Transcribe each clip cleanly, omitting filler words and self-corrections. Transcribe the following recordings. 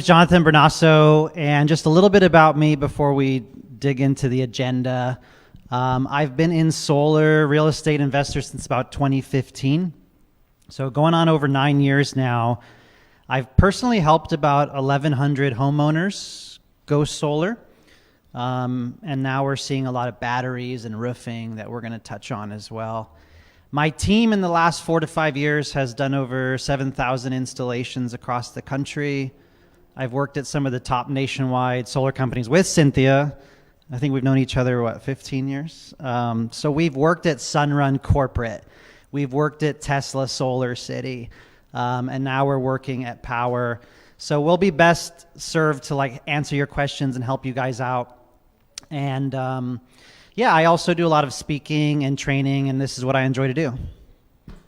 name's Jonathan Bernasso, and just a little bit about me before we dig into the agenda. I've been in solar real estate investor since about 2015. So going on over 9 years now. I've personally helped about 1,100 homeowners go solar. And now we're seeing a lot of batteries and roofing that we're going to touch on as well. My team in the last 4 to 5 years has done over 7,000 installations across the country. I've worked at some of the top nationwide solar companies with Cynthia. I think we've known each other, 15 years? So we've worked at Sunrun Corporate. We've worked at Tesla Solar City. And now we're working at Powur. So we'll be best served to answer your questions and help you guys out. And I also do a lot of speaking and training, and this is what I enjoy to do.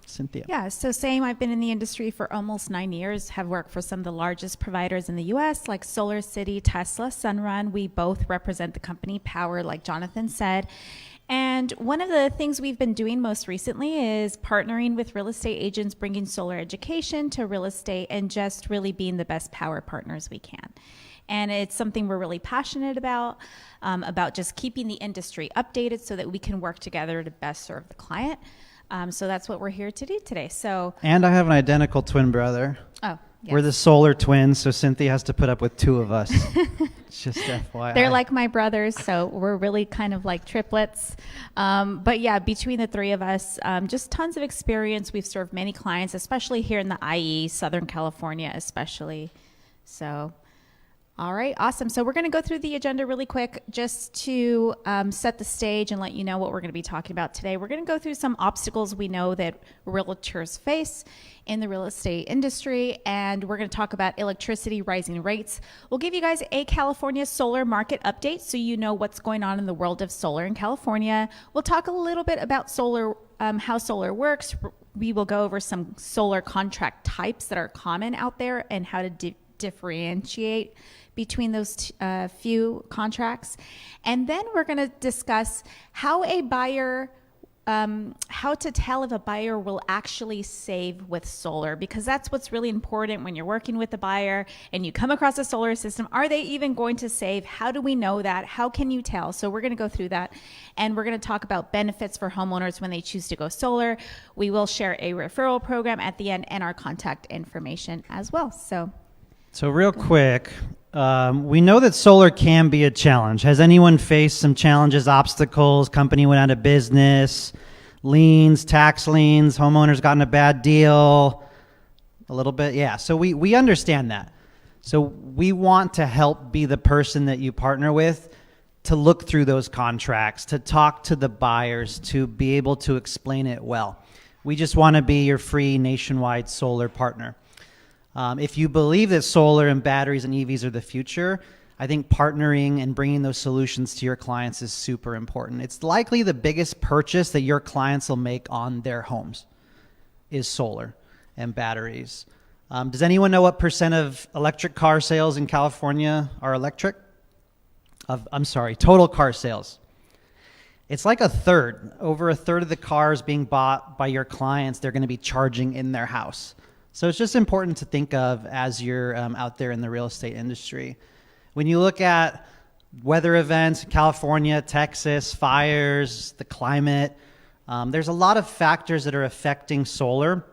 Cynthia. Yeah, so same. I've been in the industry for almost 9 years, have worked for some of the largest providers in the U.S. like Solar City, Tesla, Sunrun. We both represent the company Powur, like Jonathan said. And one of the things we've been doing most recently is partnering with real estate agents, bringing solar education to real estate and just really being the best Powur partners we can. And it's something we're really passionate about just keeping the industry updated so that we can work together to best serve the client. So that's what we're here to do today. And I have an identical twin brother. Oh, yes. We're the solar twins, so Cynthia has to put up with 2 of us. Just FYI. They're like my brothers, so we're really kind of like triplets. But yeah, between the 3 of us, just tons of experience. We've served many clients, especially here in the IE, Southern California especially. So, all right, awesome. So we're going to go through the agenda really quick just to set the stage and let you know what we're going to be talking about today. We're going to go through some obstacles we know that realtors face in the real estate industry, and we're going to talk about electricity rising rates. We'll give you guys a California solar market update so you know what's going on in the world of solar in California. We'll talk a little bit about solar, how solar works. We will go over some solar contract types that are common out there and how to differentiate between those few contracts. And then we're going to discuss how a buyer, how to tell if a buyer will actually save with solar, because that's what's really important when you're working with a buyer and you come across a solar system. Are they even going to save? How do we know that? How can you tell? So we're going to go through that, and we're going to talk about benefits for homeowners when they choose to go solar. We will share a referral program at the end and our contact information as well. So real quick, we know that solar can be a challenge. Has anyone faced some challenges, obstacles, company went out of business, liens, tax liens, homeowners got in a bad deal? A little bit, yeah. So we understand that. So we want to help be the person that you partner with to look through those contracts, to talk to the buyers, to be able to explain it well. We just want to be your free nationwide solar partner. If you believe that solar and batteries and EVs are the future, I think partnering and bringing those solutions to your clients is super important. It's likely the biggest purchase that your clients will make on their homes is solar and batteries. Does anyone know what % of electric car sales in California are electric? Total car sales. It's like a third. Over a third of the cars being bought by your clients, they're going to be charging in their house. So it's just important to think of as you're out there in the real estate industry. When you look at weather events, California, Texas, fires, the climate, there's a lot of factors that are affecting solar.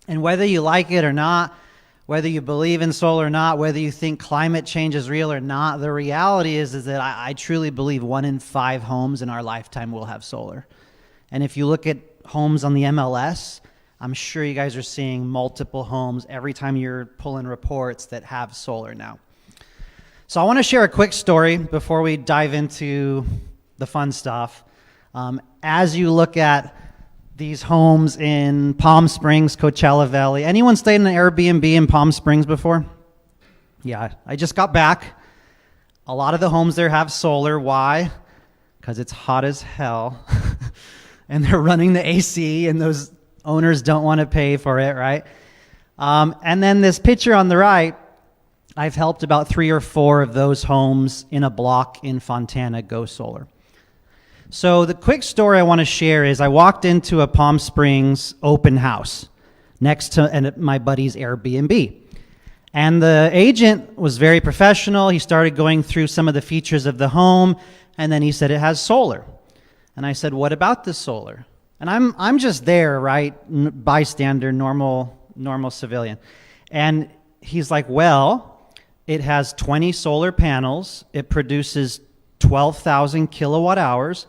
And whether you like it or not, whether you believe in solar or not, whether you think climate change is real or not, the reality is that I truly believe 1 in 5 homes in our lifetime will have solar. And if you look at homes on the MLS, I'm sure you guys are seeing multiple homes every time you're pulling reports that have solar now. So I want to share a quick story before we dive into the fun stuff. As you look at these homes in Palm Springs, Coachella Valley, anyone stayed in an Airbnb in Palm Springs before? Yeah, I just got back. A lot of the homes there have solar. Why? Because it's hot as hell. And they're running the AC, and those owners don't want to pay for it, right? And then this picture on the right, I've helped about 3 or 4 of those homes in a block in Fontana go solar. So the quick story I want to share is I walked into a Palm Springs open house next to my buddy's Airbnb. And the agent was very professional. He started going through some of the features of the home, and then he said it has solar. And I said, what about the solar? And I'm just there, right? Bystander, normal civilian. And he's like, well, it has 20 solar panels. It produces 12,000 kilowatt hours,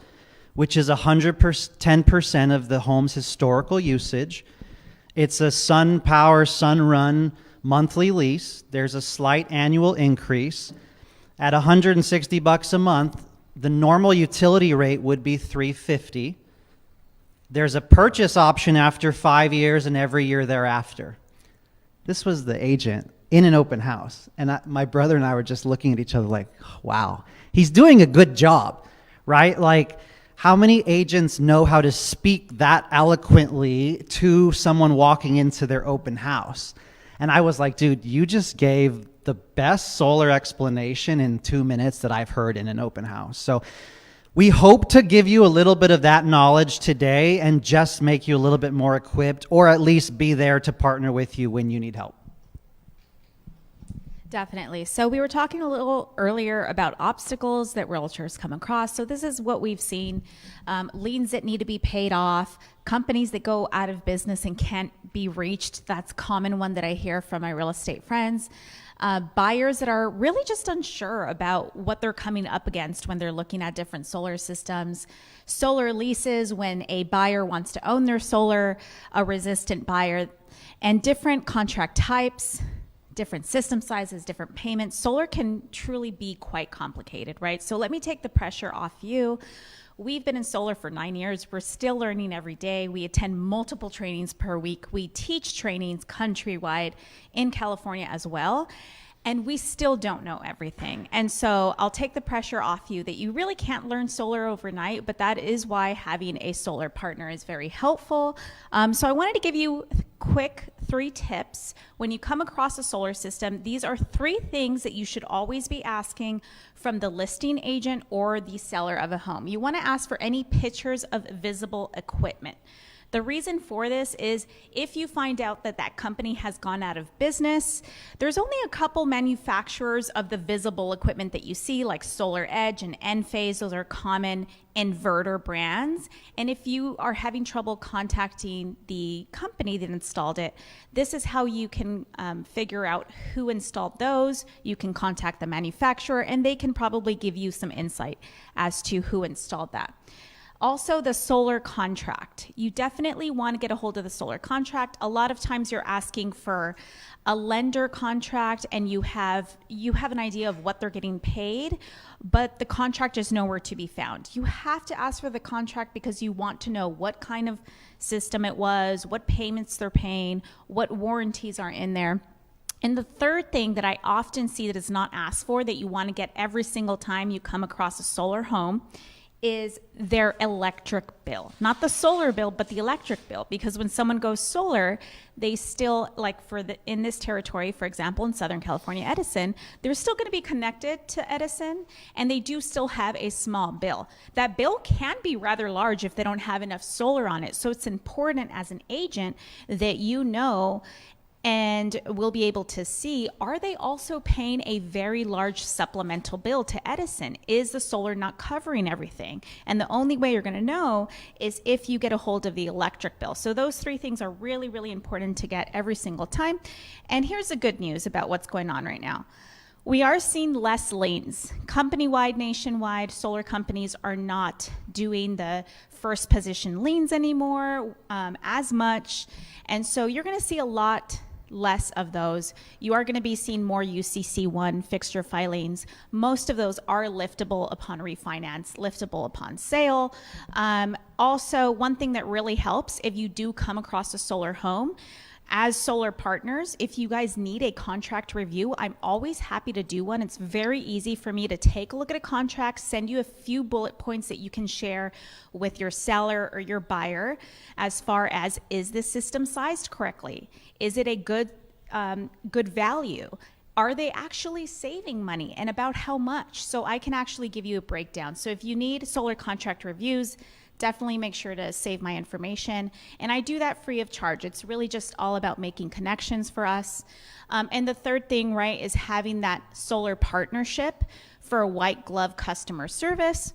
which is 10% of the home's historical usage. It's a Powur, sun-run monthly lease. There's a slight annual increase. At $160 a month, the normal utility rate would be $350. There's a purchase option after 5 years and every year thereafter. This was the agent in an open house. And my brother and I were just looking at each other like, wow, he's doing a good job, right? Like, how many agents know how to speak that eloquently to someone walking into their open house? And I was like, dude, you just gave the best solar explanation in 2 minutes that I've heard in an open house. So we hope to give you a little bit of that knowledge today and just make you a little bit more equipped, or at least be there to partner with you when you need help. Definitely. So we were talking a little earlier about obstacles that realtors come across. So this is what we've seen: liens that need to be paid off, companies that go out of business and can't be reached. That's a common one that I hear from my real estate friends. Buyers that are really just unsure about what they're coming up against when they're looking at different solar systems. Solar leases, when a buyer wants to own their solar, a resistant buyer, and different contract types, different system sizes, different payments. Solar can truly be quite complicated, right? So let me take the pressure off you. We've been in solar for 9 years. We're still learning every day. We attend multiple trainings per week. We teach trainings countrywide in California as well. And we still don't know everything. And so I'll take the pressure off you that you really can't learn solar overnight, but that is why having a solar partner is very helpful. So I wanted to give you quick 3 tips. When you come across a solar system, these are 3 things that you should always be asking from the listing agent or the seller of a home. You want to ask for any pictures of visible equipment. The reason for this is if you find out that that company has gone out of business, there's only a couple manufacturers of the visible equipment that you see, like Solar Edge and Enphase. Those are common inverter brands. And if you are having trouble contacting the company that installed it, this is how you can figure out who installed those. You can contact the manufacturer, and they can probably give you some insight as to who installed that. Also, the solar contract. You definitely want to get a hold of the solar contract. A lot of times you're asking for a lender contract and you have an idea of what they're getting paid, but the contract is nowhere to be found. You have to ask for the contract because you want to know what kind of system it was, what payments they're paying, what warranties are in there. And the third thing that I often see that is not asked for, that you want to get every single time you come across a solar home, is their electric bill. Not the solar bill, but the electric bill. Because when someone goes solar, they still, like in this territory, for example, in Southern California, Edison, they're still going to be connected to Edison, and they do still have a small bill. That bill can be rather large if they don't have enough solar on it. So it's important as an agent that you know and we'll be able to see, are they also paying a very large supplemental bill to Edison? Is the solar not covering everything? And the only way you're going to know is if you get a hold of the electric bill. So those 3 things are really, really important to get every single time. And here's the good news about what's going on right now. We are seeing less liens. Company-wide, nationwide, solar companies are not doing the first position liens anymore as much. And so you're going to see a lot less of those. You are going to be seeing more UCC1 fixture filings. Most of those are liftable upon refinance, liftable upon sale. Also, one thing that really helps if you do come across a solar home, as solar partners, if you guys need a contract review, I'm always happy to do one. It's very easy for me to take a look at a contract, send you a few bullet points that you can share with your seller or your buyer as far as, is this system sized correctly? Is it a good value? Are they actually saving money, and about how much? So I can actually give you a breakdown. So if you need solar contract reviews, definitely make sure to save my information. And I do that free of charge. It's really just all about making connections for us. And the third thing, right, is having that solar partnership for a white glove customer service.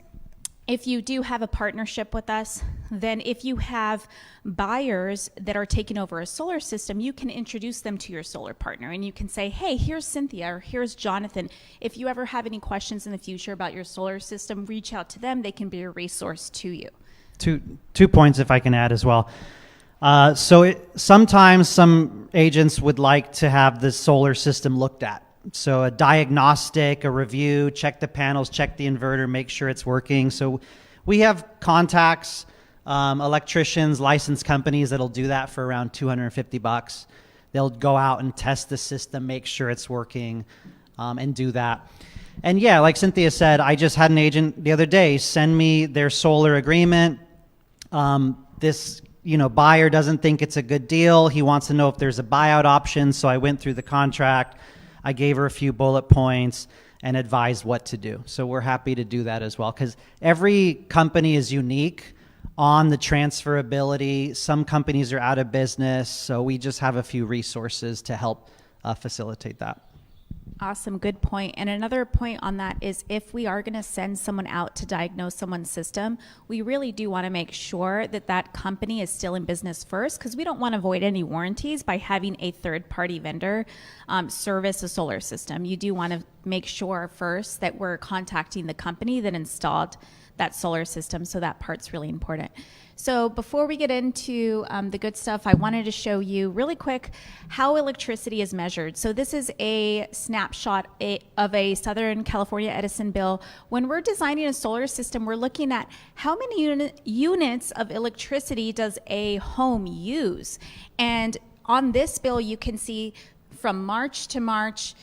If you do have a partnership with us, then if you have buyers that are taking over a solar system, you can introduce them to your solar partner and you can say, hey, here's Cynthia or here's Jonathan. If you ever have any questions in the future about your solar system, reach out to them. They can be a resource to you. Two points if I can add as well. Sometimes some agents would like to have the solar system looked at. So a diagnostic, a review, check the panels, check the inverter, make sure it's working. So we have contacts, electricians, licensed companies that'll do that for around $250. They'll go out and test the system, make sure it's working, and do that. And yeah, like Cynthia said, I just had an agent the other day send me their solar agreement. This buyer doesn't think it's a good deal. He wants to know if there's a buyout option. So I went through the contract. I gave her a few bullet points and advised what to do. So we're happy to do that as well because every company is unique on the transferability. Some companies are out of business, so we just have a few resources to help facilitate that. Awesome. Good point. And another point on that is if we are going to send someone out to diagnose someone's system, we really do want to make sure that that company is still in business first because we don't want to void any warranties by having a third-party vendor service a solar system. You do want to make sure first that we're contacting the company that installed that solar system. So that part's really important. So before we get into the good stuff, I wanted to show you really quick how electricity is measured. So this is a snapshot of a Southern California Edison bill. When we're designing a solar system, we're looking at how many units of electricity does a home use. And on this bill, you can see from March to March,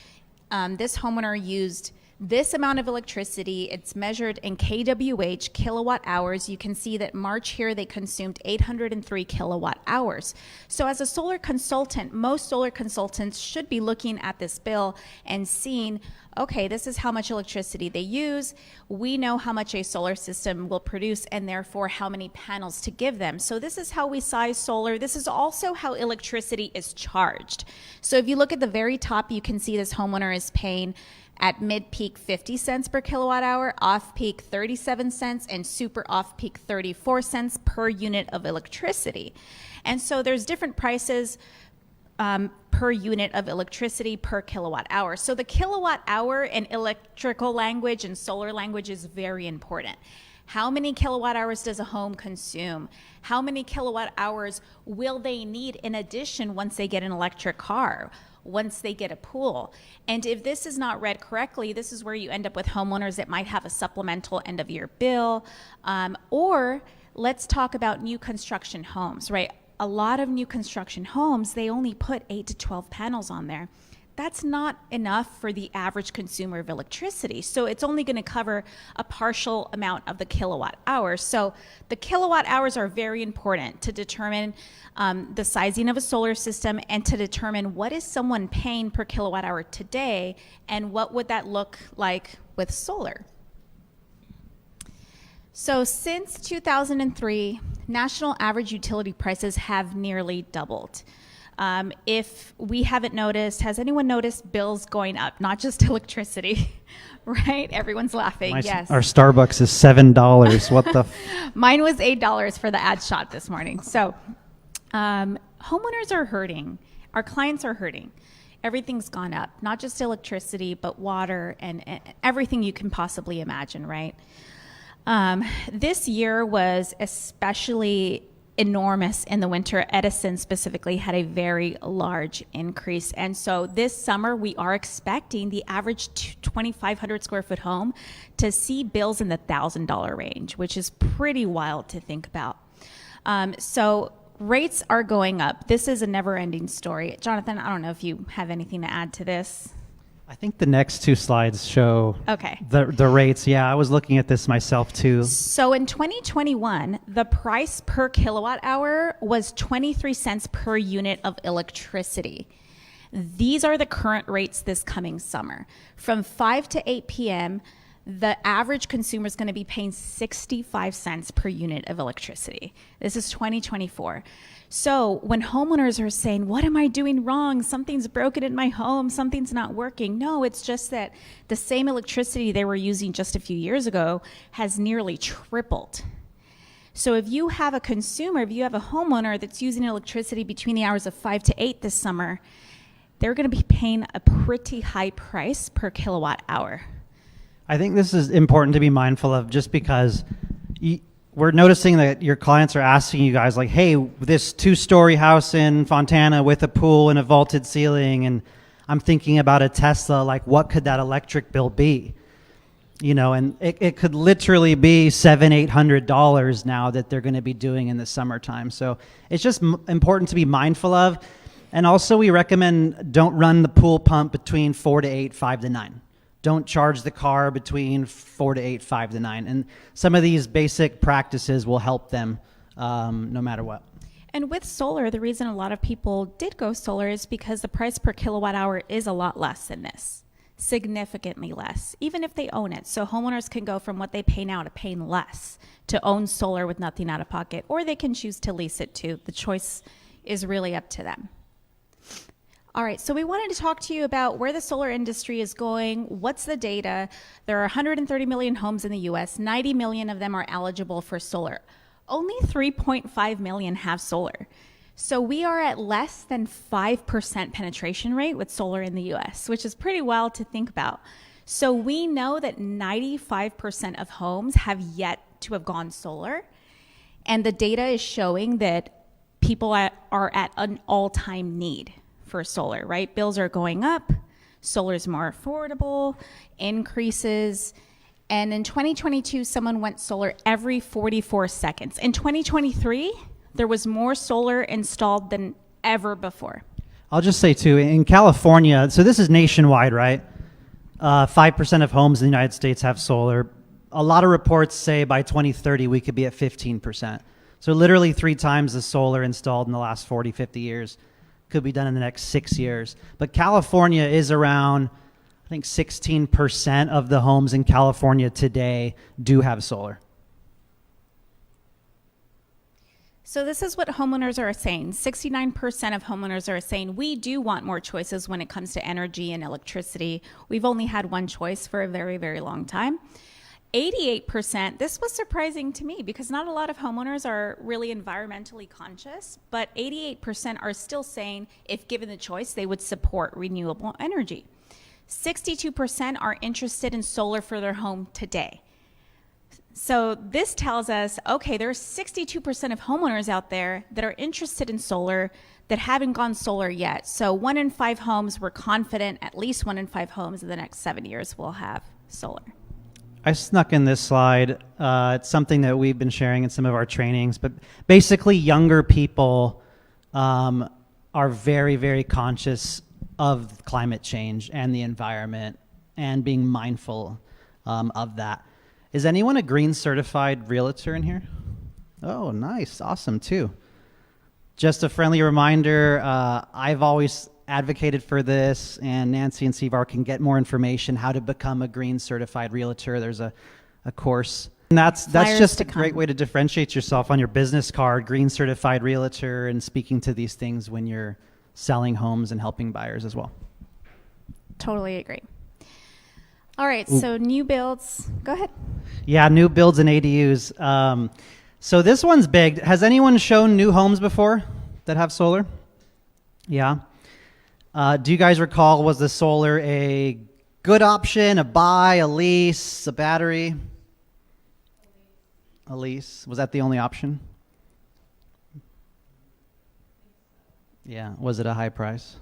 this homeowner used this amount of electricity. It's measured in kWh, kilowatt hours. You can see that March here, they consumed 803 kilowatt hours. So as a solar consultant, most solar consultants should be looking at this bill and seeing, okay, this is how much electricity they use. We know how much a solar system will produce and therefore how many panels to give them. So this is how we size solar. This is also how electricity is charged. So if you look at the very top, you can see this homeowner is paying at mid-peak 50 cents per kilowatt hour, off-peak 37 cents, and super off-peak 34 cents per unit of electricity. And so there's different prices per unit of electricity per kilowatt hour. So the kilowatt hour in electrical language and solar language is very important. How many kilowatt hours does a home consume? How many kilowatt hours will they need in addition once they get an electric car? Once they get a pool. And if this is not read correctly, this is where you end up with homeowners that might have a supplemental end of year bill. Or let's talk about new construction homes, right? A lot of new construction homes, they only put 8 to 12 panels on there. That's not enough for the average consumer of electricity. So it's only going to cover a partial amount of the kilowatt hours. So the kilowatt hours are very important to determine the sizing of a solar system and to determine what is someone paying per kilowatt hour today and what would that look like with solar. So since 2003, national average utility prices have nearly doubled. If we haven't noticed, has anyone noticed bills going up? Not just electricity, right? Everyone's laughing. Yes. Our Starbucks is $7. What the? Mine was $8 for the ad shot this morning. So homeowners are hurting. Our clients are hurting. Everything's gone up, not just electricity, but water and everything you can possibly imagine, right? This year was especially enormous in the winter. Edison specifically had a very large increase. And so this summer, we are expecting the average 2,500 square foot home to see bills in the $1,000 range, which is pretty wild to think about. So rates are going up. This is a never-ending story. Jonathan, I don't know if you have anything to add to this. I think the next two slides show the rates. Yeah, I was looking at this myself too. So in 2021, the price per kilowatt hour was 23 cents per unit of electricity. These are the current rates this coming summer. From 5 to 8 p.m., the average consumer is going to be paying 65 cents per unit of electricity. This is 2024. So when homeowners are saying, what am I doing wrong? Something's broken in my home. Something's not working. No, it's just that the same electricity they were using just a few years ago has nearly tripled. So if you have a consumer, if you have a homeowner that's using electricity between the hours of 5 to 8 this summer, they're going to be paying a pretty high price per kilowatt hour. I think this is important to be mindful of, just because we're noticing that your clients are asking you guys like, hey, this 2-story house in Fontana with a pool and a vaulted ceiling, and I'm thinking about a Tesla, like what could that electric bill be? You know, and it could literally be $700-800 now that they're going to be doing in the summertime. So it's just important to be mindful of. And also we recommend don't run the pool pump between 4 to 8, 5 to 9. Don't charge the car between 4 to 8, 5 to 9. And some of these basic practices will help them no matter what. And with solar, the reason a lot of people did go solar is because the price per kilowatt hour is a lot less than this. Significantly less, even if they own it. So homeowners can go from what they pay now to paying less to own solar with nothing out of pocket, or they can choose to lease it too. The choice is really up to them. All right, so we wanted to talk to you about where the solar industry is going. What's the data? There are 130 million homes in the US. 90 million of them are eligible for solar. Only 3.5 million have solar. So we are at less than 5% penetration rate with solar in the US, which is pretty wild to think about. So we know that 95% of homes have yet to have gone solar. And the data is showing that people are at an all-time need for solar, right? Bills are going up, solar is more affordable, increases. And in 2022, someone went solar every 44 seconds. In 2023, there was more solar installed than ever before. I'll just say too, in California, so this is nationwide, right? 5% of homes in the United States have solar. A lot of reports say by 2030, we could be at 15%. So literally 3 times the solar installed in the last 40, 50 years could be done in the next 6 years. But California is around, I think 16% of the homes in California today do have solar. So this is what homeowners are saying. 69% of homeowners are saying we do want more choices when it comes to energy and electricity. We've only had one choice for a very, very long time. 88%, this was surprising to me because not a lot of homeowners are really environmentally conscious, but 88% are still saying if given the choice, they would support renewable energy. 62% are interested in solar for their home today. So this tells us, okay, there's 62% of homeowners out there that are interested in solar that haven't gone solar yet. So 1 in 5 homes, we're confident at least 1 in 5 homes in the next 7 years will have solar. I snuck in this slide. It's something that we've been sharing in some of our trainings, but basically younger people are very, very conscious of climate change and the environment and being mindful of that. Is anyone a green certified realtor in here? Oh, nice. Awesome, too. Just a friendly reminder, I've always advocated for this, and Nancy and Sivar can get more information how to become a green certified realtor. There's a course. And that's just a great way to differentiate yourself on your business card, green certified realtor, and speaking to these things when you're selling homes and helping buyers as well. Totally agree. All right, so new builds. Go ahead. Yeah, new builds and ADUs. So this one's big. Has anyone shown new homes before that have solar? Yeah. Do you guys recall, was the solar a good option, a buy, a lease, a battery? A lease. Was that the only option? Yeah. Was it a high price?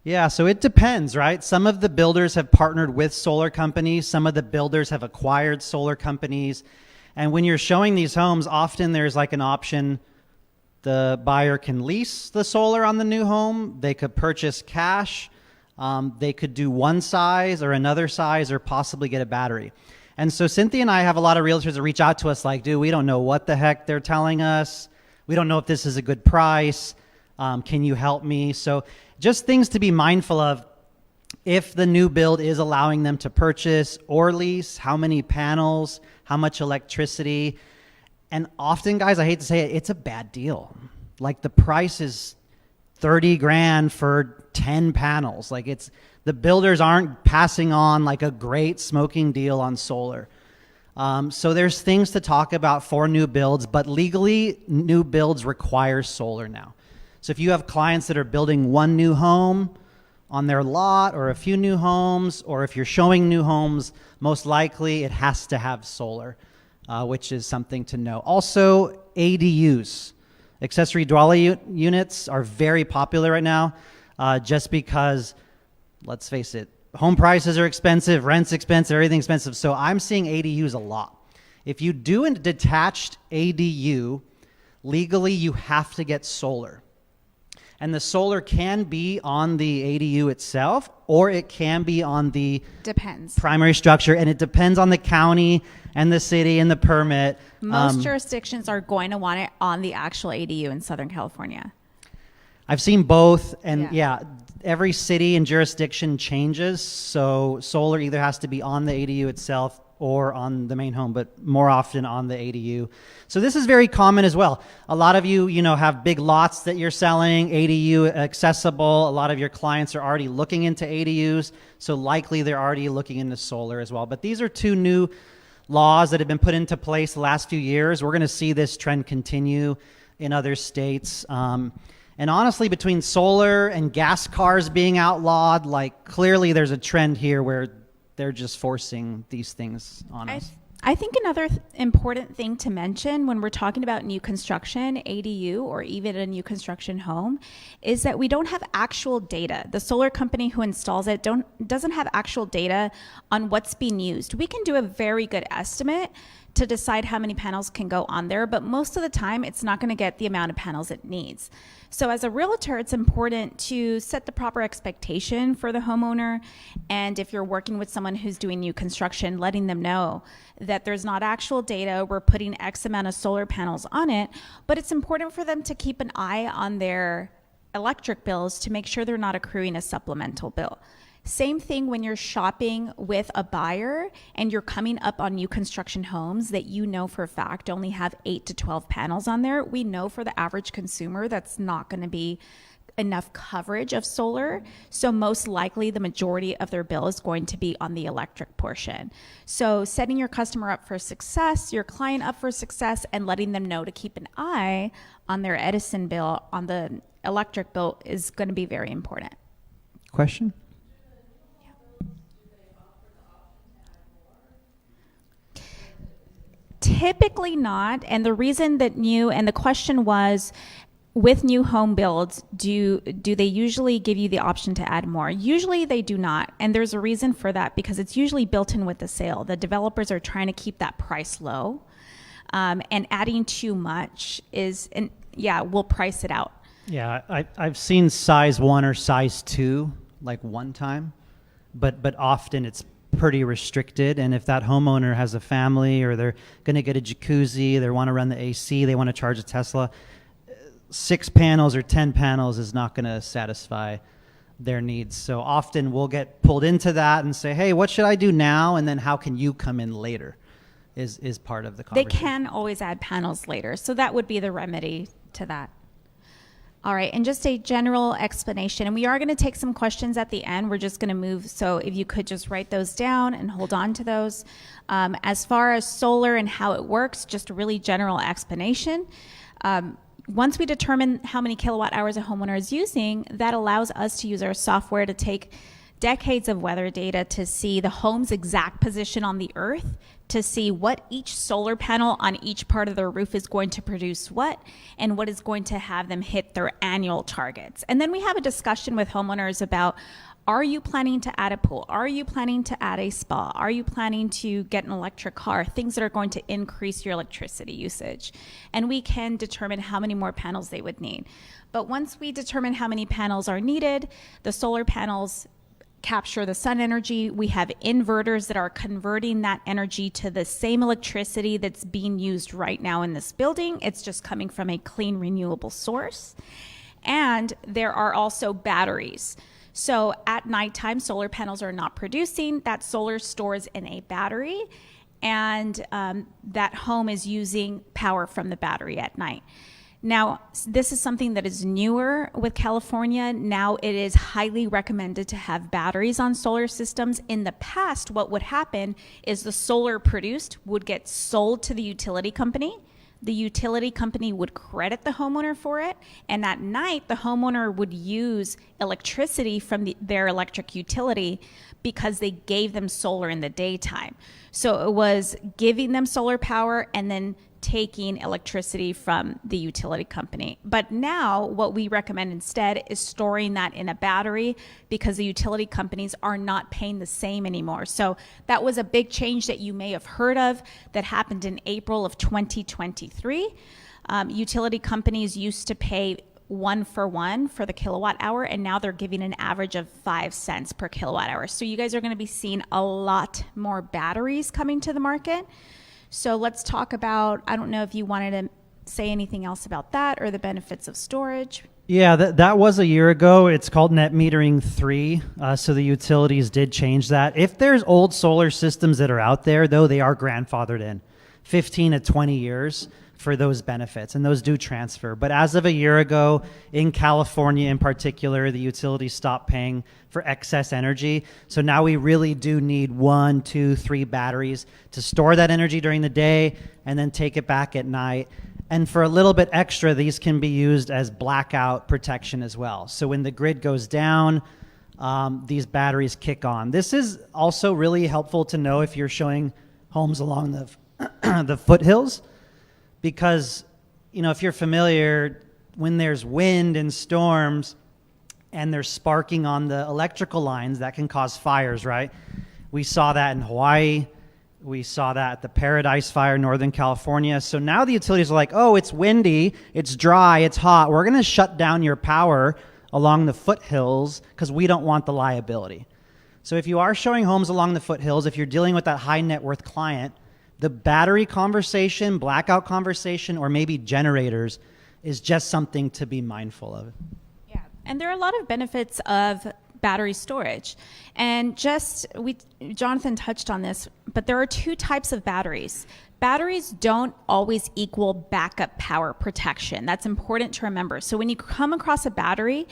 Yeah, so it depends, right? Some of the builders have partnered with solar companies. Some of the builders have acquired solar companies. And when you're showing these homes, often there's like an option. The buyer can lease the solar on the new home. They could purchase cash. They could do one size or another size or possibly get a battery. And so Cynthia and I have a lot of realtors that reach out to us like, dude, we don't know what the heck they're telling us. We don't know if this is a good price. Can you help me? So just things to be mindful of. if the new build is allowing them to purchase or lease, how many panels, how much electricity. And often, guys, I hate to say it, it's a bad deal. Like the price is 30 grand for 10 panels. Like the builders aren't passing on like a great smoking deal on solar. So there's things to talk about for new builds, but legally new builds require solar now. So if you have clients that are building one new home on their lot or a few new homes, or if you're showing new homes, most likely it has to have solar, which is something to know. Also, ADUs, accessory dwelling units, are very popular right now, just because, let's face it, home prices are expensive, rent's expensive, everything's expensive. So I'm seeing ADUs a lot. If you do a detached ADU, legally you have to get solar. And the solar can be on the ADU itself, or it can be on the primary structure, and it depends on the county and the city and the permit. Most jurisdictions are going to want it on the actual ADU in Southern California. I've seen both, and yeah, every city and jurisdiction changes, so solar either has to be on the ADU itself or on the main home, but more often on the ADU. So this is very common as well. A lot of you, have big lots that you're selling, ADU accessible. A lot of your clients are already looking into ADUs, so likely they're already looking into solar as well. But these are two new laws that have been put into place the last few years. We're going to see this trend continue in other states. And honestly, between solar and gas cars being outlawed, like clearly there's a trend here where they're just forcing these things on us. I think another important thing to mention when we're talking about new construction, ADU, or even a new construction home, is that we don't have actual data. The solar company who installs it doesn't have actual data on what's being used. We can do a very good estimate to decide how many panels can go on there, but most of the time it's not going to get the amount of panels it needs. So as a realtor, it's important to set the proper expectation for the homeowner, and if you're working with someone who's doing new construction, letting them know that there's not actual data, we're putting X amount of solar panels on it, but it's important for them to keep an eye on their electric bills to make sure they're not accruing a supplemental bill. Same thing when you're shopping with a buyer and you're coming up on new construction homes that you know for a fact only have 8 to 12 panels on there. We know for the average consumer that's not going to be enough coverage of solar. So most likely the majority of their bill is going to be on the electric portion. So setting your customer up for success, your client up for success, and letting them know to keep an eye on their Edison bill, on the electric bill, is going to be very important. Question? Typically not, and the reason that the question was, with new home builds, do they usually give you the option to add more? Usually they do not, and there's a reason for that, because it's usually built in with the sale. The developers are trying to keep that price low, and adding too much will price it out. Yeah, I've seen size 1 or size 2 like one time, but often it's pretty restricted. And if that homeowner has a family, or they're going to get a jacuzzi, they want to run the AC, they want to charge a Tesla, 6 panels or 10 panels is not going to satisfy their needs. So often we'll get pulled into that and say, hey, what should I do now? And then how can you come in later is part of the conversation. They can always add panels later. So that would be the remedy to that. All right, and just a general explanation, and we are going to take some questions at the end. We're just going to move, so if you could just write those down and hold on to those. As far as solar and how it works, just a really general explanation. Once we determine how many kilowatt hours a homeowner is using, that allows us to use our software to take decades of weather data to see the home's exact position on the earth, to see what each solar panel on each part of their roof is going to produce what, and what is going to have them hit their annual targets. And then we have a discussion with homeowners about, are you planning to add a pool? Are you planning to add a spa? Are you planning to get an electric car? Things that are going to increase your electricity usage. And we can determine how many more panels they would need. But once we determine how many panels are needed, the solar panels capture the sun energy. We have inverters that are converting that energy to the same electricity that's being used right now in this building. It's just coming from a clean, renewable source. And there are also batteries. So at nighttime, solar panels are not producing. That solar stores in a battery, and that home is using power from the battery at night. Now, this is something that is newer with California. Now it is highly recommended to have batteries on solar systems. In the past, what would happen is the solar produced would get sold to the utility company. The utility company would credit the homeowner for it, and at night, the homeowner would use electricity from their electric utility because they gave them solar in the daytime. So it was giving them solar power and then taking electricity from the utility company. But now what we recommend instead is storing that in a battery, because the utility companies are not paying the same anymore. So that was a big change that you may have heard of that happened in April of 2023. Utility companies used to pay 1-for-1 for the kilowatt hour, and now they're giving an average of 5 cents per kilowatt hour. So you guys are going to be seeing a lot more batteries coming to the market. So let's talk about, I don't know if you wanted to say anything else about that or the benefits of storage. Yeah, that was a year ago. It's called net metering 3. So the utilities did change that. If there's old solar systems that are out there, though, they are grandfathered in 15 to 20 years for those benefits, and those do transfer. But as of a year ago, in California in particular, the utilities stopped paying for excess energy. So now we really do need 1, 2, 3 batteries to store that energy during the day and then take it back at night. And for a little bit extra, these can be used as blackout protection as well. So when the grid goes down, these batteries kick on. This is also really helpful to know if you're showing homes along the foothills, because, you know, if you're familiar, when there's wind and storms and there's sparking on the electrical lines, that can cause fires, right? We saw that in Hawaii. We saw that at the Paradise Fire in Northern California. So now the utilities are like, oh, it's windy, it's dry, it's hot. We're going to shut down your power along the foothills because we don't want the liability. So if you are showing homes along the foothills, if you're dealing with that high net worth client, the battery conversation, blackout conversation, or maybe generators is just something to be mindful of. Yeah, and there are a lot of benefits of battery storage. And Jonathan touched on this, but there are 2 types of batteries. Batteries don't always equal backup power protection. That's important to remember. So when you come across a battery,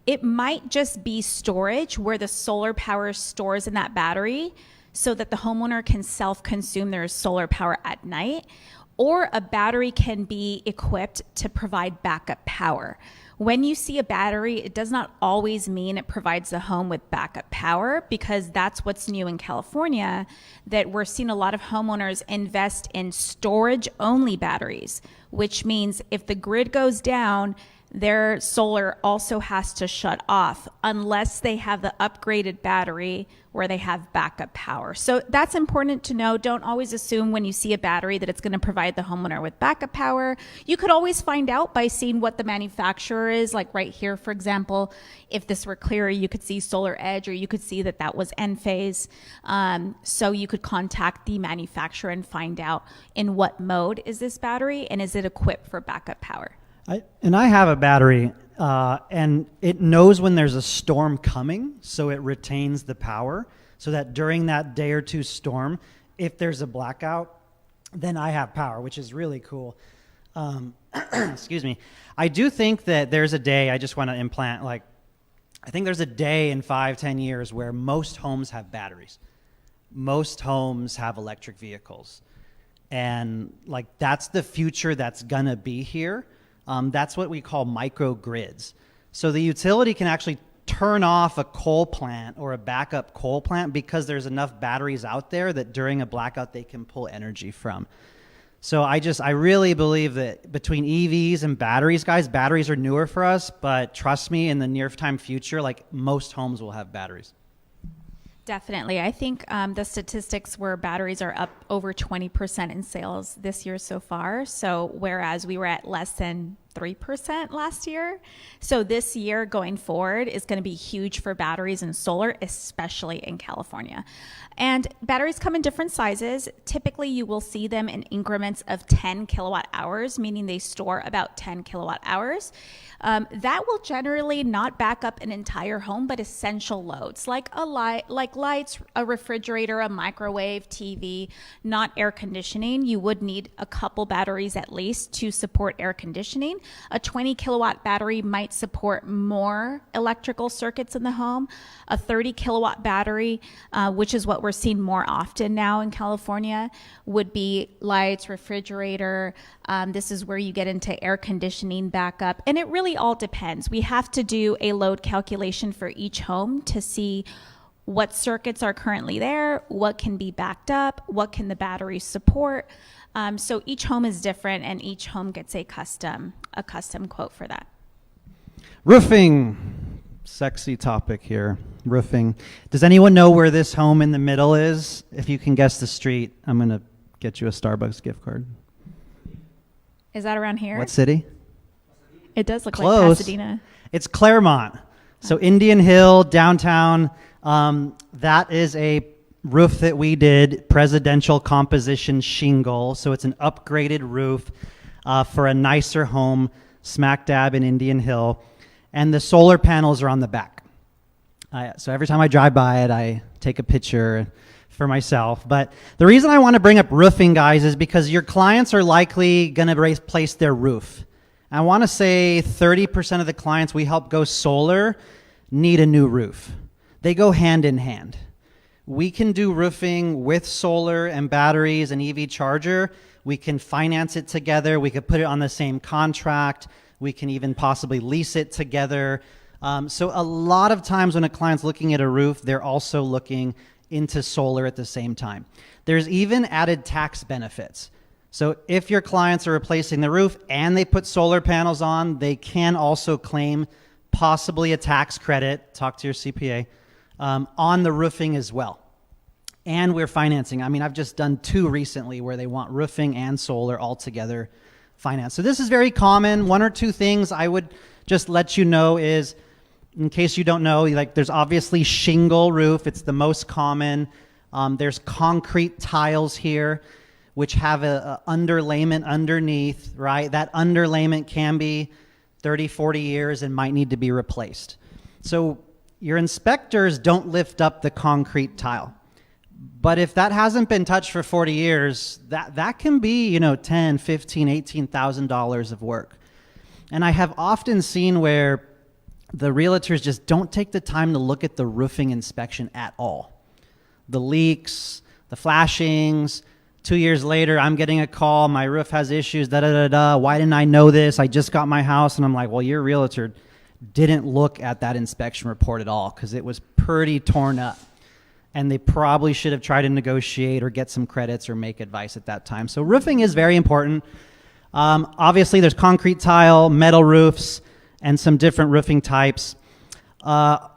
it might just be storage where the solar power stores in that battery so that the homeowner can self-consume their solar power at night, or a battery can be equipped to provide backup power. When you see a battery, it does not always mean it provides the home with backup power, because that's what's new in California, that we're seeing a lot of homeowners invest in storage-only batteries, which means if the grid goes down, their solar also has to shut off unless they have the upgraded battery where they have backup power. So that's important to know. Don't always assume when you see a battery that it's going to provide the homeowner with backup power. You could always find out by seeing what the manufacturer is. Like right here, for example, if this were clearer, you could see Solar Edge, or you could see that that was Enphase. So you could contact the manufacturer and find out in what mode is this battery and is it equipped for backup power. I have a battery, and it knows when there's a storm coming, so it retains the power, so that during that day or two storm, if there's a blackout, then I have power, which is really cool. Excuse me. I do think that there's a day, I just want to implant, I think there's a day in 5-10 years where most homes have batteries. Most homes have electric vehicles. And that's the future that's going to be here. That's what we call microgrids. So the utility can actually turn off a coal plant or a backup coal plant because there's enough batteries out there that during a blackout they can pull energy from. So I really believe that between EVs and batteries, guys, batteries are newer for us, but trust me, in the near time future, most homes will have batteries. Definitely. I think the statistics where batteries are up over 20% in sales this year so far. So whereas we were at less than 3% last year. So this year going forward is going to be huge for batteries and solar, especially in California. And batteries come in different sizes. Typically, you will see them in increments of 10 kilowatt hours, meaning they store about 10 kilowatt hours. That will generally not back up an entire home, but essential loads like a light, like lights, a refrigerator, a microwave, TV, not air conditioning. You would need a couple batteries at least to support air conditioning. A 20 kilowatt battery might support more electrical circuits in the home. A 30 kilowatt battery, which is what we're seeing more often now in California, would be lights, refrigerator. This is where you get into air conditioning backup. And it really all depends. We have to do a load calculation for each home to see what circuits are currently there, what can be backed up, what can the batteries support. So each home is different, and each home gets a custom quote for that. Roofing, sexy topic here. Roofing. Does anyone know where this home in the middle is? If you can guess the street, I'm going to get you a Starbucks gift card. Is that around here? What city? It does look Close. like Pasadena. It's Claremont. So Indian Hill, downtown. That is a roof that we did, presidential composition shingle. So it's an upgraded roof for a nicer home, smack dab in Indian Hill. And the solar panels are on the back. So every time I drive by it, I take a picture for myself. But the reason I want to bring up roofing, guys, is because your clients are likely going to replace their roof. I want to say 30% of the clients we help go solar need a new roof. They go hand in hand. We can do roofing with solar and batteries and EV charger. We can finance it together. We could put it on the same contract. We can even possibly lease it together. So a lot of times when a client's looking at a roof, they're also looking into solar at the same time. There's even added tax benefits. So if your clients are replacing the roof and they put solar panels on, they can also claim possibly a tax credit, talk to your CPA, on the roofing as well. And we're financing. I mean, I've just done 2 recently where they want roofing and solar all together financed. So this is very common. 1 or 2 things I would just let you know is, in case you don't know, like there's obviously shingle roof. It's the most common. There's concrete tiles here, which have a underlayment underneath, right? That underlayment can be 30, 40 years and might need to be replaced. So your inspectors don't lift up the concrete tile. But if that hasn't been touched for 40 years, that can be, $10, $15, $18,000 of work. And I have often seen where the realtors just don't take the time to look at the roofing inspection at all. The leaks, the flashings. 2 years later, I'm getting a call, my roof has issues, Why didn't I know this? I just got my house. And I'm like, well, your realtor didn't look at that inspection report at all because it was pretty torn up. And they probably should have tried to negotiate or get some credits or make advice at that time. So roofing is very important. Obviously, there's concrete tile, metal roofs, and some different roofing types.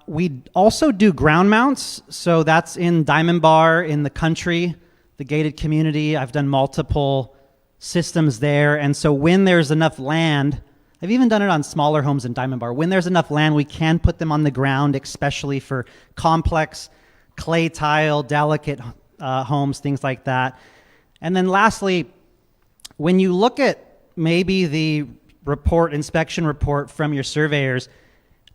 We also do ground mounts. So that's in Diamond Bar in the country, the gated community. I've done multiple systems there. And so when there's enough land, I've even done it on smaller homes in Diamond Bar. When there's enough land, we can put them on the ground, especially for complex clay tile, delicate homes, things like that. And then lastly, when you look at maybe the inspection report from your surveyors,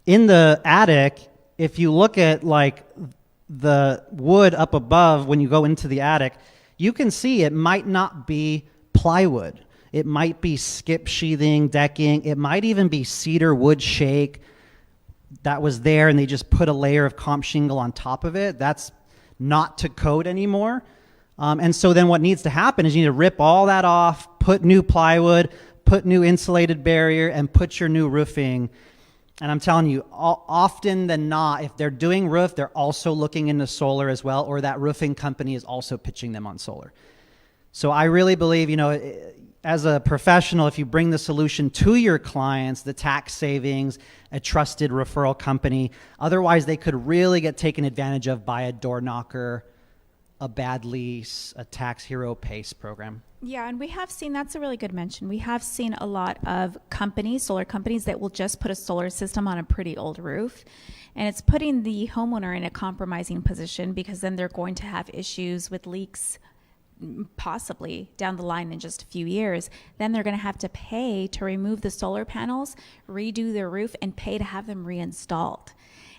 in the attic, if you look at like the wood up above when you go into the attic, you can see it might not be plywood. It might be skip sheathing, decking. It might even be cedar wood shake that was there and they just put a layer of comp shingle on top of it. That's not to code anymore. And so then what needs to happen is you need to rip all that off, put new plywood, put new insulated barrier, and put your new roofing. And I'm telling you, often than not, if they're doing roof, they're also looking into solar as well, or that roofing company is also pitching them on solar. So I really believe, as a professional, if you bring the solution to your clients, the tax savings, a trusted referral company, otherwise they could really get taken advantage of by a door knocker a bad lease, a tax hero PACE program. Yeah, and we have seen, that's a really good mention. We have seen a lot of companies, solar companies, that will just put a solar system on a pretty old roof. And it's putting the homeowner in a compromising position, because then they're going to have issues with leaks possibly down the line in just a few years. Then they're going to have to pay to remove the solar panels, redo their roof, and pay to have them reinstalled.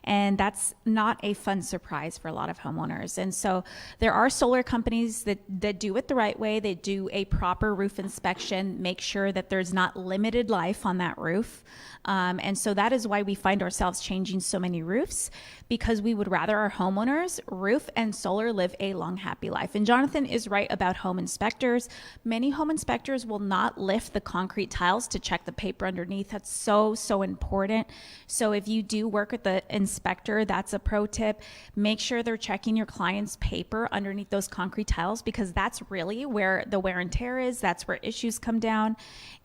And that's not a fun surprise for a lot of homeowners. And so there are solar companies that do it the right way. They do a proper roof inspection, make sure that there's not limited life on that roof. And so that is why we find ourselves changing so many roofs, because we would rather our homeowners, roof and solar, live a long, happy life. And Jonathan is right about home inspectors. Many home inspectors will not lift the concrete tiles to check the paper underneath. That's so, so important. So if you do work with the inspector, that's a pro tip. Make sure they're checking your client's paper underneath those concrete tiles, because that's really where the wear and tear is. That's where issues come down.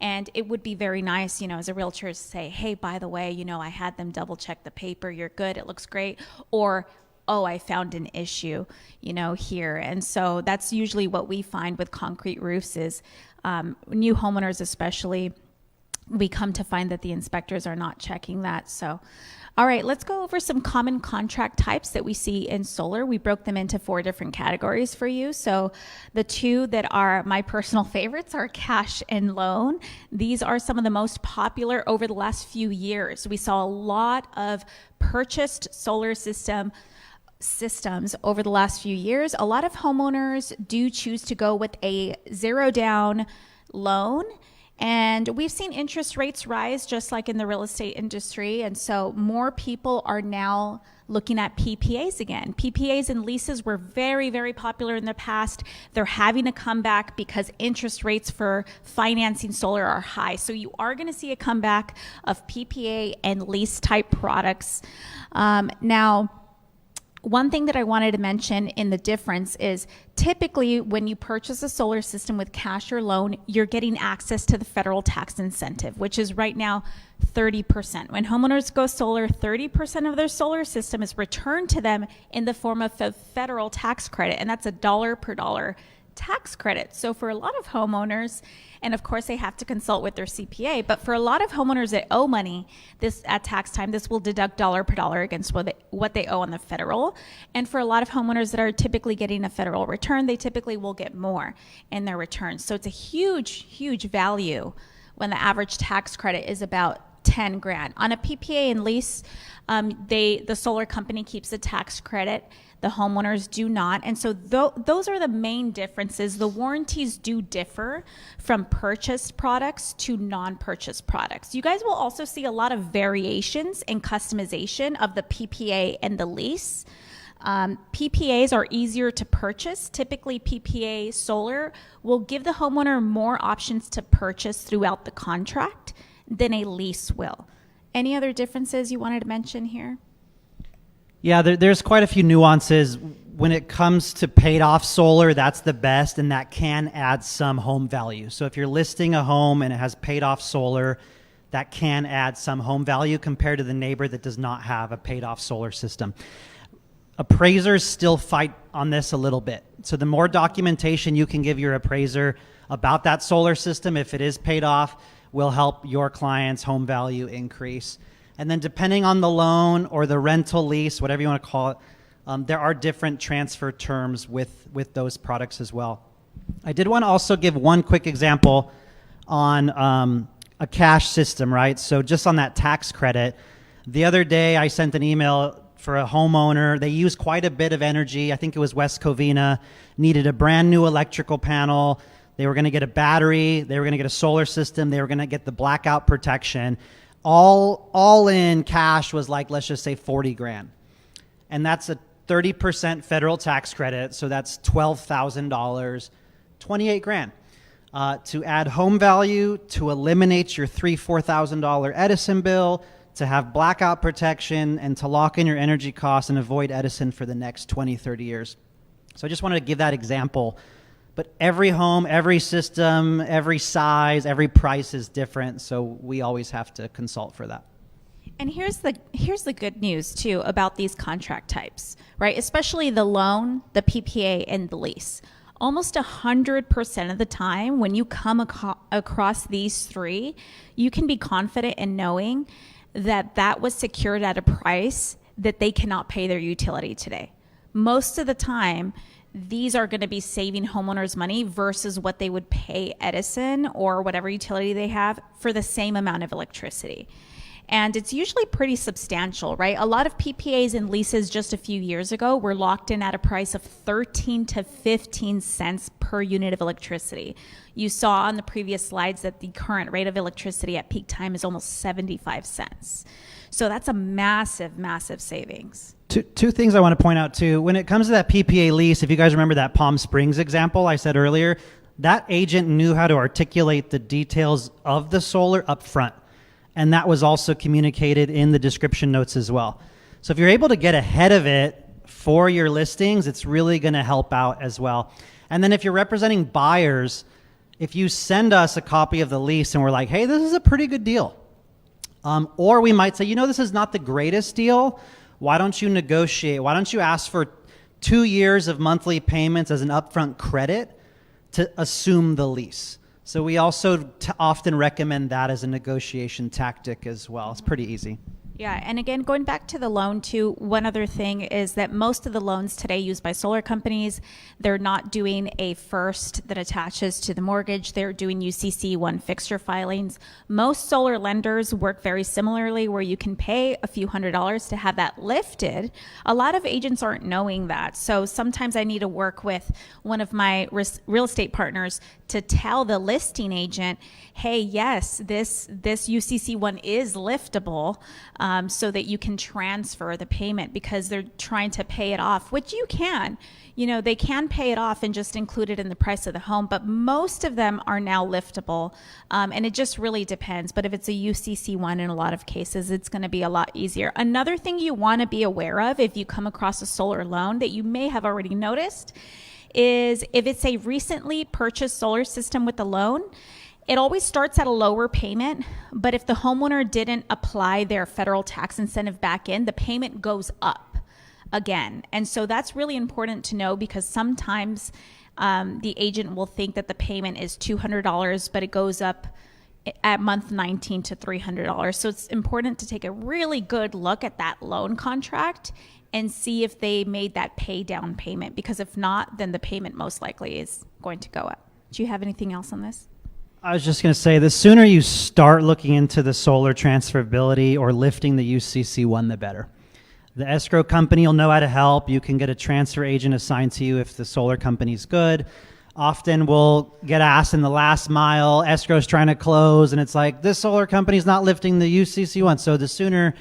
And it would be very nice, as a realtor, to say, hey, by the way, I had them double check the paper. You're good. It looks great. Or, oh, I found an issue, here. And so that's usually what we find with concrete roofs is new homeowners especially, we come to find that the inspectors are not checking that. So, all right, let's go over some common contract types that we see in solar. We broke them into 4 different categories for you. So the 2 that are my personal favorites are cash and loan. These are some of the most popular over the last few years. We saw a lot of purchased solar systems over the last few years. A lot of homeowners do choose to go with a 0 down loan. And we've seen interest rates rise just like in the real estate industry. And so more people are now looking at PPAs again. PPAs and leases were very, very popular in the past. They're having to come back because interest rates for financing solar are high. So you are going to see a comeback of PPA and lease type products. Now, one thing that I wanted to mention in the difference is typically when you purchase a solar system with cash or loan, you're getting access to the federal tax incentive, which is right now 30%. When homeowners go solar, 30% of their solar system is returned to them in the form of a federal tax credit, and that's $1 per dollar tax credit. So for a lot of homeowners, and of course they have to consult with their CPA, but for a lot of homeowners that owe money this at tax time, this will deduct dollar per dollar against what they owe on the federal. And for a lot of homeowners that are typically getting a federal return, they typically will get more in their returns. So it's a huge, huge value when the average tax credit is about 10 grand. On a PPA and lease, the solar company keeps the tax credit. The homeowners do not. And so those are the main differences. The warranties do differ from purchased products to non-purchased products. You guys will also see a lot of variations and customization of the PPA and the lease. PPAs are easier to purchase. Typically, PPA solar will give the homeowner more options to purchase throughout the contract than a lease will. Any other differences you wanted to mention here? Yeah, there's quite a few nuances. When it comes to paid off solar, that's the best, and that can add some home value. So if you're listing a home and it has paid off solar, that can add some home value compared to the neighbor that does not have a paid off solar system. Appraisers still fight on this a little bit. So the more documentation you can give your appraiser about that solar system, if it is paid off, will help your client's home value increase. And then depending on the loan or the rental lease, whatever you want to call it, there are different transfer terms with those products as well. I did want to also give one quick example on a cash system, right? So just on that tax credit, the other day I sent an email for a homeowner. They use quite a bit of energy. I think it was West Covina, needed a brand new electrical panel. They were going to get a battery. They were going to get a solar system. They were going to get the blackout protection. All in cash was like, let's just say 40 grand. And that's a 30% federal tax credit. So that's $12,000, 28 grand. To add home value, to eliminate your $4,000 Edison bill, to have blackout protection, and to lock in your energy costs and avoid Edison for the next 20, 30 years. So I just wanted to give that example. But every home, every system, every size, every price is different, so we always have to consult for that. And here's the good news too about these contract types, right? Especially the loan, the PPA, and the lease. Almost 100% of the time when you come across these three, you can be confident in knowing that that was secured at a price that they cannot pay their utility today. Most of the time, these are going to be saving homeowners money versus what they would pay Edison or whatever utility they have for the same amount of electricity. And it's usually pretty substantial, right? A lot of PPAs and leases just a few years ago were locked in at a price of 13 to 15 cents per unit of electricity. You saw on the previous slides that the current rate of electricity at peak time is almost 75 cents. So that's a massive, massive savings. Two things I want to point out too. When it comes to that PPA lease, if you guys remember that Palm Springs example I said earlier, that agent knew how to articulate the details of the solar up front. And that was also communicated in the description notes as well. So if you're able to get ahead of it for your listings, it's really going to help out as well. And then if you're representing buyers, if you send us a copy of the lease and we're like, hey, this is a pretty good deal. Or we might say, this is not the greatest deal. Why don't you negotiate? Why don't you ask for 2 years of monthly payments as an upfront credit to assume the lease? So we also often recommend that as a negotiation tactic as well. It's pretty easy. Yeah, and again, going back to the loan too, one other thing is that most of the loans today used by solar companies, they're not doing a first that attaches to the mortgage. They're doing UCC1 fixture filings. Most solar lenders work very similarly where you can pay a few $100s to have that lifted. A lot of agents aren't knowing that. So sometimes I need to work with one of my real estate partners to tell the listing agent, hey, yes, this UCC1 is liftable, so that you can transfer the payment because they're trying to pay it off, which you can. They can pay it off and just include it in the price of the home, but most of them are now liftable, and it just really depends. But if it's a UCC1 in a lot of cases, it's going to be a lot easier. Another thing you want to be aware of if you come across a solar loan that you may have already noticed is if it's a recently purchased solar system with a loan, it always starts at a lower payment, but if the homeowner didn't apply their federal tax incentive back in, the payment goes up again. And so that's really important to know because sometimes the agent will think that the payment is $200, but it goes up at month 19 to $300. So it's important to take a really good look at that loan contract and see if they made that pay down payment, because if not, then the payment most likely is going to go up. Do you have anything else on this? I was just going to say, the sooner you start looking into the solar transferability or lifting the UCC1, the better. The escrow company will know how to help. You can get a transfer agent assigned to you if the solar company's good. Often we'll get asked in the last mile, escrow's trying to close, and it's like, this solar company's not lifting the UCC1. So the sooner,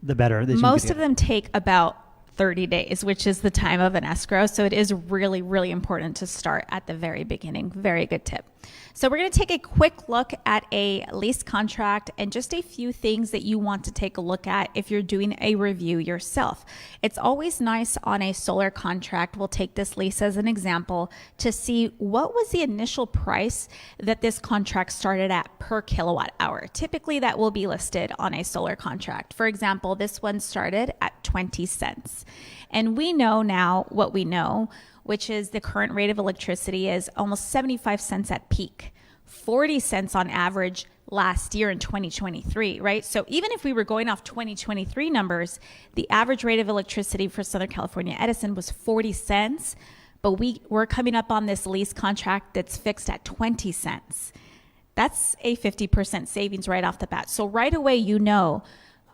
the better. Most of them take about 30 days, which is the time of an escrow. So it is really, really important to start at the very beginning. Very good tip. So we're going to take a quick look at a lease contract and just a few things that you want to take a look at if you're doing a review yourself. It's always nice on a solar contract, we'll take this lease as an example, to see what was the initial price that this contract started at per kilowatt hour. Typically that will be listed on a solar contract. For example, this one started at 20 cents. And we know now what we know, which is the current rate of electricity is almost 75 cents at peak, 40 cents on average last year in 2023, right? So even if we were going off 2023 numbers, the average rate of electricity for Southern California Edison was 40 cents, but we're coming up on this lease contract that's fixed at 20 cents. That's a 50% savings right off the bat. So right away,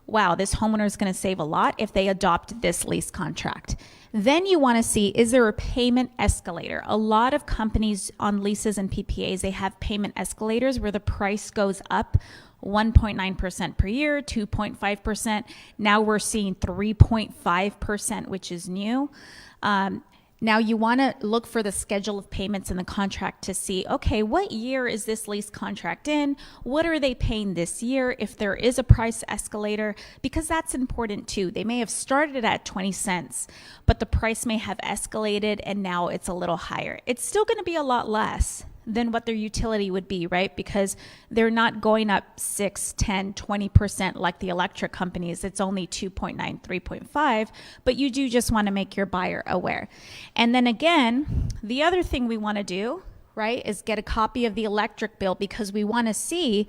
wow, this homeowner is going to save a lot if they adopt this lease contract. Then you want to see, is there a payment escalator? A lot of companies on leases and PPAs, they have payment escalators where the price goes up 1.9% per year, 2.5%. Now we're seeing 3.5%, which is new. Now you want to look for the schedule of payments in the contract to see, okay, what year is this lease contract in? What are they paying this year if there is a price escalator? Because that's important too. They may have started at 20 cents, but the price may have escalated and now it's a little higher. It's still going to be a lot less than what their utility would be, right? Because they're not going up 6, 10, 20% like the electric companies. It's only 2.9, 3.5, but you do just want to make your buyer aware. And then again, the other thing we want to do, right, is get a copy of the electric bill, because we want to see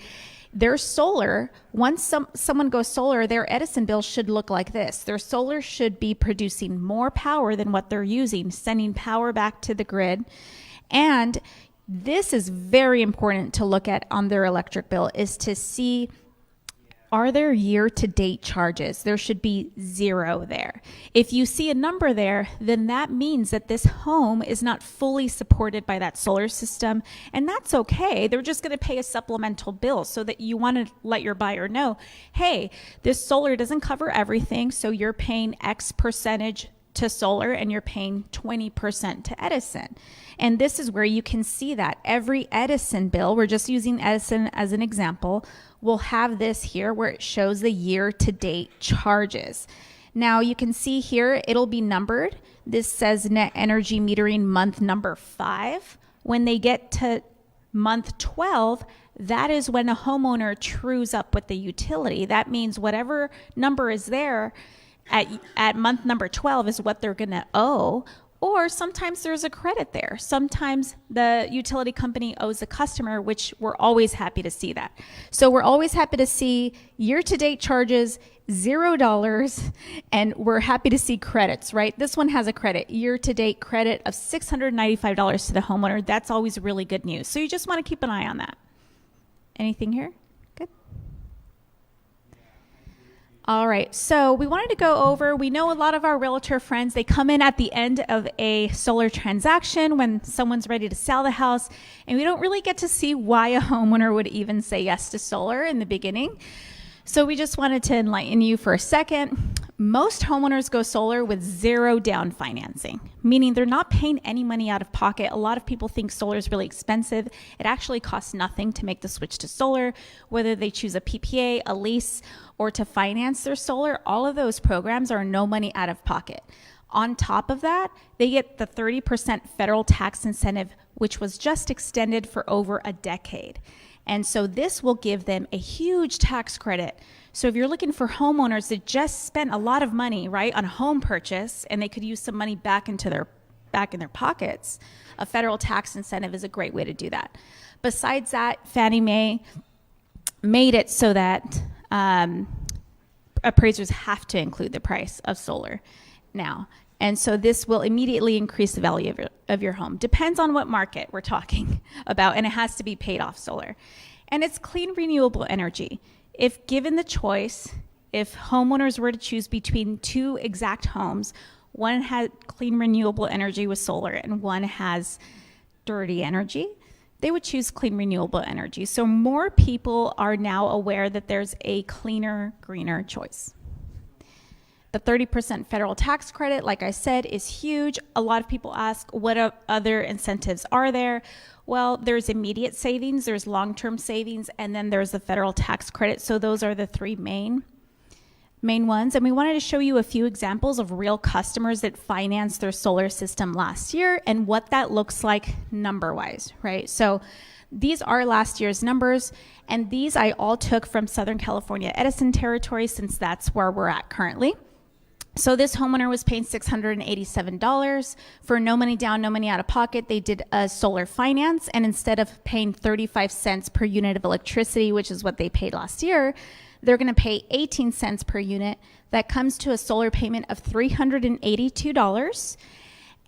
their solar. Once someone goes solar, their Edison bill should look like this. Their solar should be producing more power than what they're using, sending power back to the grid. And this is very important to look at on their electric bill, is to see, are there year-to-date charges? There should be 0 there. If you see a number there, then that means that this home is not fully supported by that solar system, and that's okay. They're just going to pay a supplemental bill, so that you want to let your buyer know, hey, this solar doesn't cover everything, so you're paying X percentage to solar and you're paying 20% to Edison. And this is where you can see that every Edison bill, we're just using Edison as an example, will have this here where it shows the year-to-date charges. Now you can see here, it'll be numbered. This says net energy metering month number 5. When they get to month 12, that is when a homeowner trues up with the utility. That means whatever number is there at month number 12 is what they're going to owe. Or sometimes there's a credit there. Sometimes the utility company owes a customer, which we're always happy to see that. So we're always happy to see year-to-date charges, $0, and we're happy to see credits, right? This one has a credit, year-to-date credit of $695 to the homeowner. That's always really good news. So you just want to keep an eye on that. Anything here? Good. All right, so we wanted to go over, we know a lot of our realtor friends, they come in at the end of a solar transaction when someone's ready to sell the house, and we don't really get to see why a homeowner would even say yes to solar in the beginning. So we just wanted to enlighten you for a second. Most homeowners go solar with 0 down financing, meaning they're not paying any money out of pocket. A lot of people think solar is really expensive. It actually costs nothing to make the switch to solar, whether they choose a PPA, a lease, or to finance their solar. All of those programs are no money out of pocket. On top of that, they get the 30% federal tax incentive, which was just extended for over a decade. And so this will give them a huge tax credit. So if you're looking for homeowners that just spent a lot of money, right, on a home purchase, and they could use some money back in their pockets, a federal tax incentive is a great way to do that. Besides that, Fannie Mae made it so that appraisers have to include the price of solar now. And so this will immediately increase the value of your home. Depends on what market we're talking about, and it has to be paid off solar. And it's clean, renewable energy. If given the choice, if homeowners were to choose between 2 exact homes, one had clean, renewable energy with solar and one has dirty energy, they would choose clean, renewable energy. So more people are now aware that there's a cleaner, greener choice. The 30% federal tax credit, like I said, is huge. A lot of people ask, what other incentives are there? Well, there's immediate savings, there's long-term savings, and then there's the federal tax credit. So those are the 3 main ones. And we wanted to show you a few examples of real customers that financed their solar system last year and what that looks like number-wise, right? So these are last year's numbers, and these I all took from Southern California Edison territory, since that's where we're at currently. So this homeowner was paying $687 for no money down, no money out of pocket. They did a solar finance, and instead of paying 35 cents per unit of electricity, which is what they paid last year, they're going to pay 18 cents per unit. That comes to a solar payment of $382.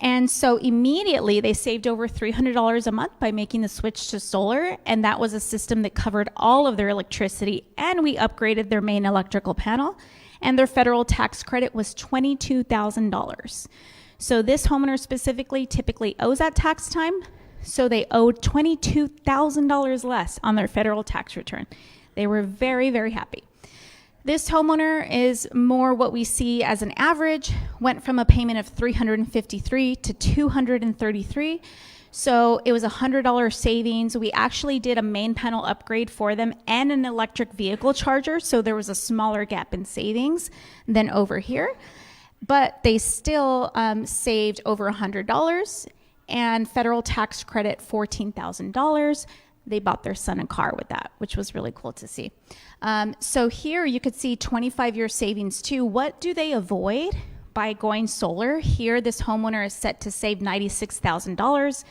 And so immediately they saved over $300 a month by making the switch to solar, and that was a system that covered all of their electricity, and we upgraded their main electrical panel. And their federal tax credit was $22,000. So this homeowner specifically typically owes at tax time, so they owed $22,000 less on their federal tax return. They were very, very happy. This homeowner is more what we see as an average, went from a payment of $353 to $233. So it was $100 savings. We actually did a main panel upgrade for them and an electric vehicle charger. So there was a smaller gap in savings than over here, but they still saved over $100. and federal tax credit $14,000. They bought their son a car with that, which was really cool to see. So here you could see 25-year savings too. What do they avoid by going solar? Here, this homeowner is set to save $96,000,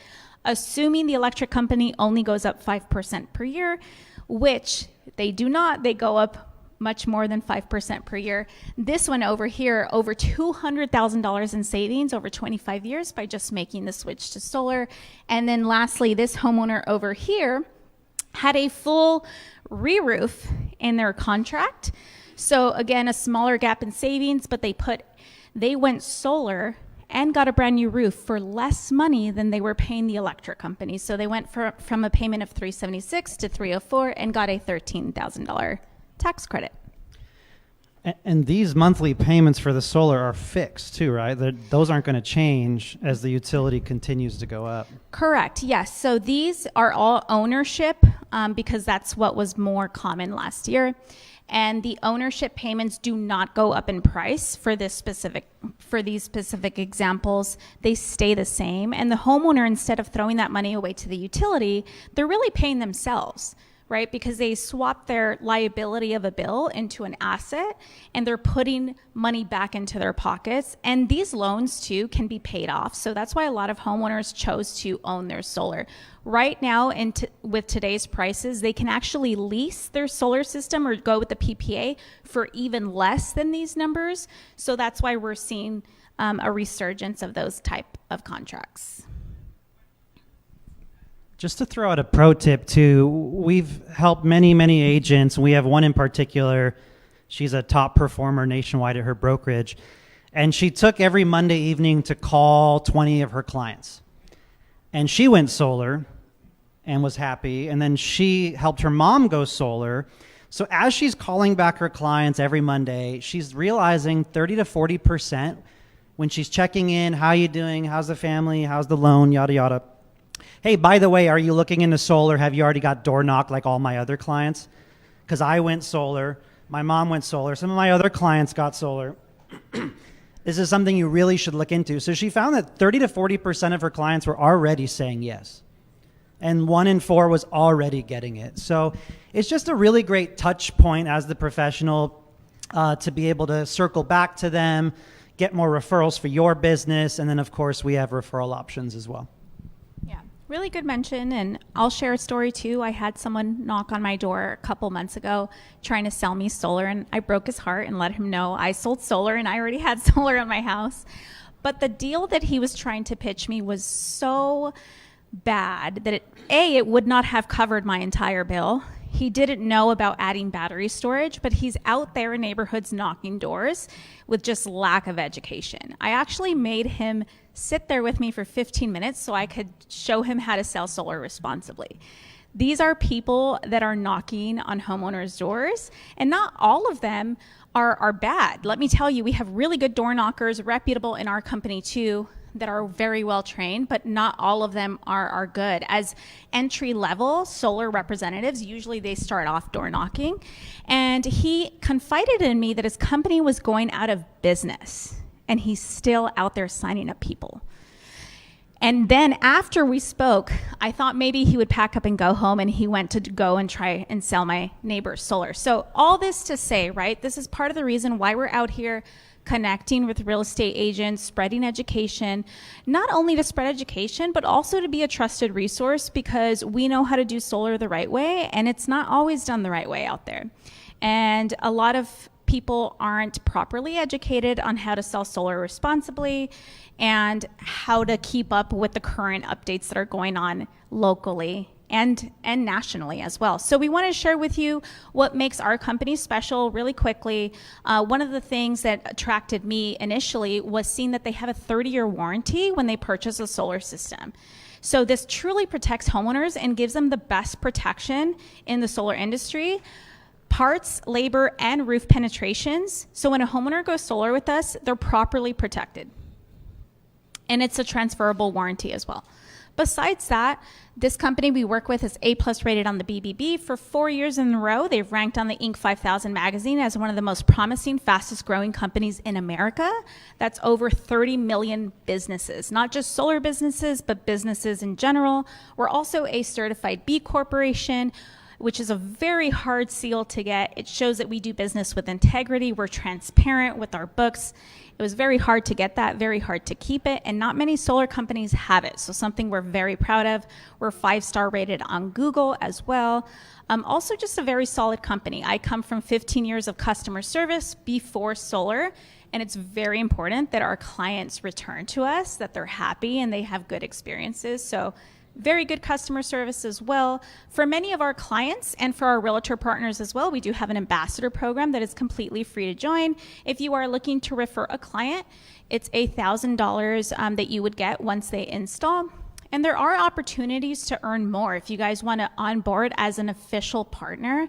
assuming the electric company only goes up 5% per year, which they do not. They go up much more than 5% per year. This one over here, over $200,000 in savings over 25 years by just making the switch to solar. And then lastly, this homeowner over here had a full re-roof in their contract. So again, a smaller gap in savings, but they went solar and got a brand new roof for less money than they were paying the electric company. So they went from a payment of $376 to $304 and got a $13,000 tax credit. And these monthly payments for the solar are fixed too, right? Those aren't going to change as the utility continues to go up. Correct, yes. So these are all ownership because that's what was more common last year. And the ownership payments do not go up in price for these specific examples. They stay the same. And the homeowner, instead of throwing that money away to the utility, they're really paying themselves, right? Because they swap their liability of a bill into an asset and they're putting money back into their pockets. And these loans too can be paid off. So that's why a lot of homeowners chose to own their solar. Right now, with today's prices, they can actually lease their solar system or go with the PPA for even less than these numbers. So that's why we're seeing a resurgence of those type of contracts. Just to throw out a pro tip too, we've helped many agents. We have one in particular. She's a top performer nationwide at her brokerage. And she took every Monday evening to call 20 of her clients. And she went solar and was happy. And then she helped her mom go solar. So as she's calling back her clients every Monday, she's realizing 30 to 40% when she's checking in, how you doing? How's the family? How's the loan? Yada, yada. Hey, by the way, are you looking into solar? Have you already got door knocked like all my other clients? Because I went solar. My mom went solar. Some of my other clients got solar. This is something you really should look into. So she found that 30 to 40% of her clients were already saying yes. And 1 in 4 was already getting it. So it's just a really great touch point as the professional to be able to circle back to them, get more referrals for your business. And then, of course, we have referral options as well. Really good mention, and I'll share a story too. I had someone knock on my door a couple months ago trying to sell me solar, and I broke his heart and let him know I sold solar and I already had solar on my house. But the deal that he was trying to pitch me was so bad that it would not have covered my entire bill. He didn't know about adding battery storage, but he's out there in neighborhoods knocking doors with just lack of education. I actually made him sit there with me for 15 minutes so I could show him how to sell solar responsibly. These are people that are knocking on homeowners' doors, and not all of them are bad. Let me tell you, we have really good door knockers, reputable in our company too, that are very well trained, but not all of them are good. As entry-level solar representatives, usually they start off door knocking. And he confided in me that his company was going out of business, and he's still out there signing up people. And then after we spoke, I thought maybe he would pack up and go home, and he went to go and try and sell my neighbor's solar. So all this to say, right, this is part of the reason why we're out here connecting with real estate agents, spreading education, not only to spread education, but also to be a trusted resource, because we know how to do solar the right way, and it's not always done the right way out there. And a lot of people aren't properly educated on how to sell solar responsibly and how to keep up with the current updates that are going on locally and nationally as well. So we want to share with you what makes our company special really quickly. One of the things that attracted me initially was seeing that they have a 30-year warranty when they purchase a solar system. So this truly protects homeowners and gives them the best protection in the solar industry. Parts, labor, and roof penetrations. So when a homeowner goes solar with us, they're properly protected. And it's a transferable warranty as well. Besides that, this company we work with is A+ rated on the BBB for 4 years in a row. They've ranked on the Inc. 5000 magazine as one of the most promising, fastest growing companies in America. That's over 30 million businesses, not just solar businesses, but businesses in general. We're also a certified B Corporation, which is a very hard seal to get. It shows that we do business with integrity. We're transparent with our books. It was very hard to get that, very hard to keep it, and not many solar companies have it. So something we're very proud of. We're 5-star rated on Google as well. Also just a very solid company. I come from 15 years of customer service before solar, and it's very important that our clients return to us, that they're happy and they have good experiences. So very good customer service as well. For many of our clients and for our realtor partners as well, we do have an ambassador program that is completely free to join. If you are looking to refer a client, it's $1,000 that you would get once they install. And there are opportunities to earn more if you guys want to onboard as an official partner.